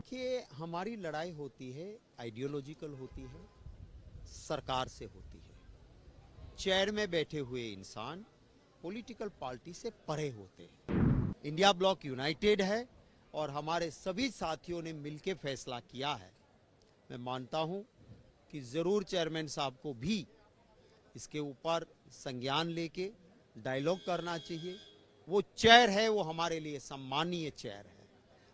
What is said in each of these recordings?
देखिए, हमारी लड़ाई होती है, आइडियोलॉजिकल होती है, सरकार से होती है। चेयर में बैठे हुए इंसान पॉलिटिकल पार्टी से परे होते हैं। इंडिया ब्लॉक यूनाइटेड है और हमारे सभी साथियों ने मिलकर फैसला किया है। मैं मानता हूं कि जरूर चेयरमैन साहब को भी इसके ऊपर संज्ञान लेके डायलॉग करना चाहिए। वो चेयर है, वो हमारे लिए सम्मानीय चेयर है।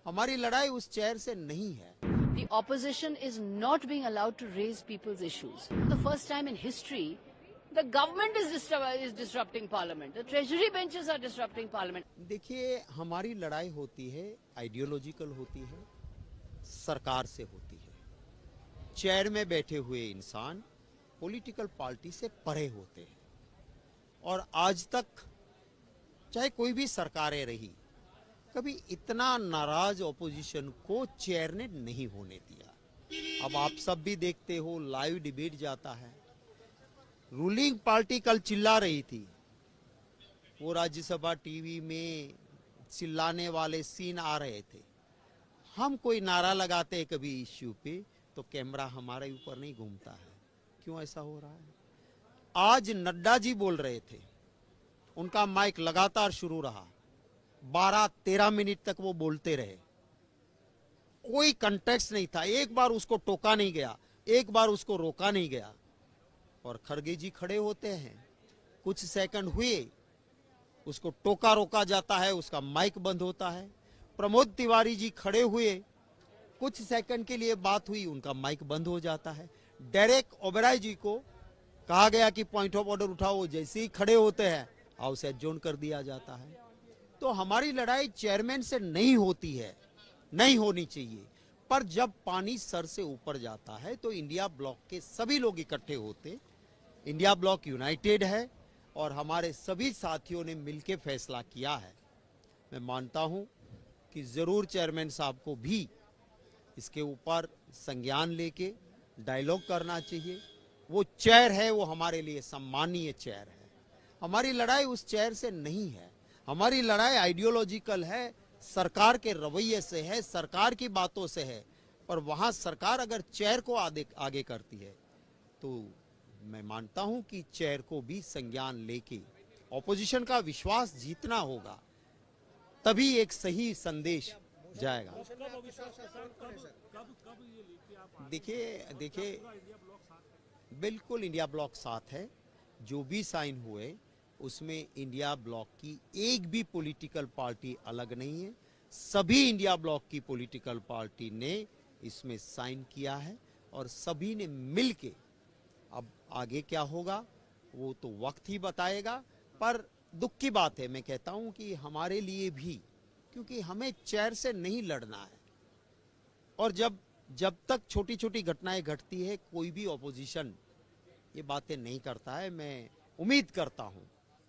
हमारी लड़ाई उस चेयर से नहीं है। The opposition is not being allowed to raise people's issues. The first time in history, the government is disrupting parliament. The treasury benches are disrupting parliament. देखिए, हमारी लड़ाई होती है, आइडियोलॉजिकल होती है, सरकार से होती है। चेयर में बैठे हुए इंसान पॉलिटिकल पार्टी से परे होते हैं और आज तक चाहे कोई भी सरकारें रही, कभी इतना नाराज ऑपोजिशन को चेयर ने नहीं होने दिया। अब आप सब भी देखते हो, लाइव डिबेट जाता है। रूलिंग पार्टी कल चिल्ला रही थी, वो राज्यसभा टीवी में चिल्लाने वाले सीन आ रहे थे। हम कोई नारा लगाते कभी इश्यू पे तो कैमरा हमारे ऊपर नहीं घूमता है। क्यों ऐसा हो रहा है? आज नड्डा जी बोल रहे थे, उनका माइक लगातार शुरू रहा, 12-13 मिनट तक वो बोलते रहे, कोई कंटेक्स्ट नहीं था। एक बार उसको टोका नहीं गया, एक बार उसको रोका नहीं गया। और खड़गे जी खड़े होते हैं, कुछ सेकंड हुए, उसको टोका रोका जाता है, उसका माइक बंद होता है। प्रमोद तिवारी जी खड़े हुए, कुछ सेकंड के लिए बात हुई, उनका माइक बंद हो जाता है। डेरेक ओबराय जी को कहा गया कि पॉइंट ऑफ ऑर्डर उठाओ, जैसे ही खड़े होते हैं हाउस एडजॉर्न कर दिया जाता है। तो हमारी लड़ाई चेयरमैन से नहीं होती है, नहीं होनी चाहिए। पर जब पानी सर से ऊपर जाता है तो इंडिया ब्लॉक के सभी लोग इकट्ठे होते। इंडिया ब्लॉक यूनाइटेड है और हमारे सभी साथियों ने मिलकर फैसला किया है। मैं मानता हूं कि जरूर चेयरमैन साहब को भी इसके ऊपर संज्ञान लेके डायलॉग करना चाहिए। वो चेयर है, वो हमारे लिए सम्मानीय चेयर है। हमारी लड़ाई उस चेयर से नहीं है। हमारी लड़ाई आइडियोलॉजिकल है, सरकार के रवैये से है, सरकार की बातों से है। पर वहां सरकार अगर चेयर को आगे करती है तो मैं मानता हूं कि चेयर को भी संज्ञान लेके ऑपोजिशन का विश्वास जीतना होगा, तभी एक सही संदेश जाएगा। देखिए बिल्कुल इंडिया ब्लॉक साथ है। जो भी साइन हुए उसमें इंडिया ब्लॉक की एक भी पॉलिटिकल पार्टी अलग नहीं है। सभी इंडिया ब्लॉक की पॉलिटिकल पार्टी ने इसमें साइन किया है और सभी ने मिलके, अब आगे क्या होगा वो तो वक्त ही बताएगा। पर दुख की बात है, मैं कहता हूं कि हमारे लिए भी, क्योंकि हमें चेयर से नहीं लड़ना है। और जब तक छोटी छोटी घटनाएं घटती है, कोई भी ऑपोजिशन ये बातें नहीं करता है। मैं उम्मीद करता हूं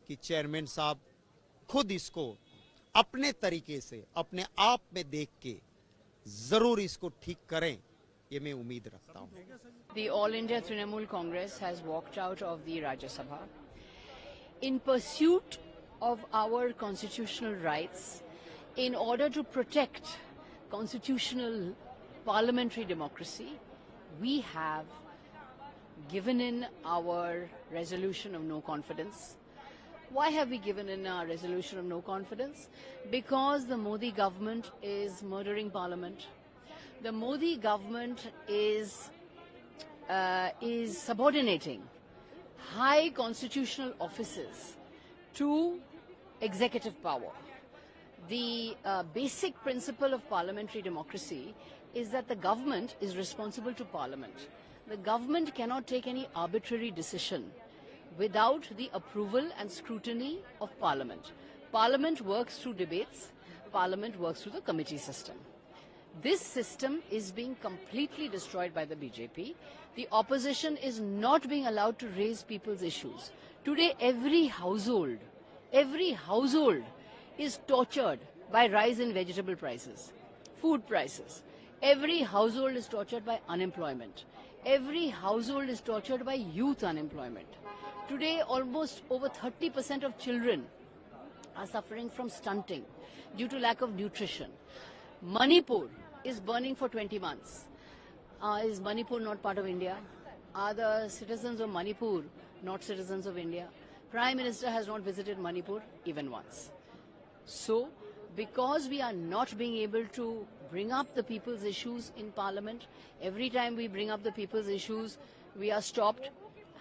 कि चेयरमैन साहब खुद इसको अपने तरीके से, अपने आप में देख के जरूर इसको ठीक करें, ये मैं उम्मीद रखता हूं। The All India Trinamool Congress has walked out of the Rajya Sabha in pursuit of our constitutional rights, in order to protect constitutional parliamentary democracy. We have given in our resolution of no confidence. Why have we given in our resolution of no confidence? Because the Modi government is murdering Parliament. The Modi government is subordinating high constitutional offices to executive power. The basic principle of parliamentary democracy is that the government is responsible to Parliament. The government cannot take any arbitrary decision without the approval and scrutiny of Parliament. Parliament works through debates. Parliament works through the committee system. This system is being completely destroyed by the BJP. The opposition is not being allowed to raise people's issues. Today, every household is tortured by rise in vegetable prices, food prices. Every household is tortured by unemployment. Every household is tortured by youth unemployment. Today, almost over 30% of children are suffering from stunting due to lack of nutrition. Manipur, is burning for 20 months. Is Manipur not part of India? Are the citizens of Manipur not citizens of India? Prime Minister has not visited Manipur even once. So, because we are not being able to bring up the people's issues in Parliament, every time we bring up the people's issues, we are stopped.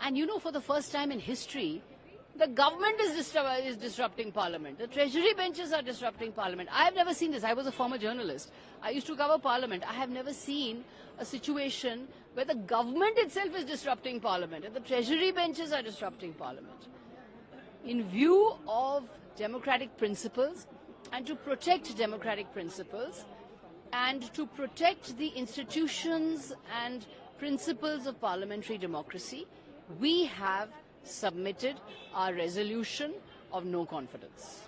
And you know, for the first time in history, the government is disrupting Parliament. The Treasury benches are disrupting Parliament. I have never seen this. I was a former journalist. I used to cover Parliament. I have never seen a situation where the government itself is disrupting Parliament and the Treasury benches are disrupting Parliament. In view of democratic principles and to protect democratic principles and to protect the institutions and principles of parliamentary democracy, we have submitted our resolution of no confidence.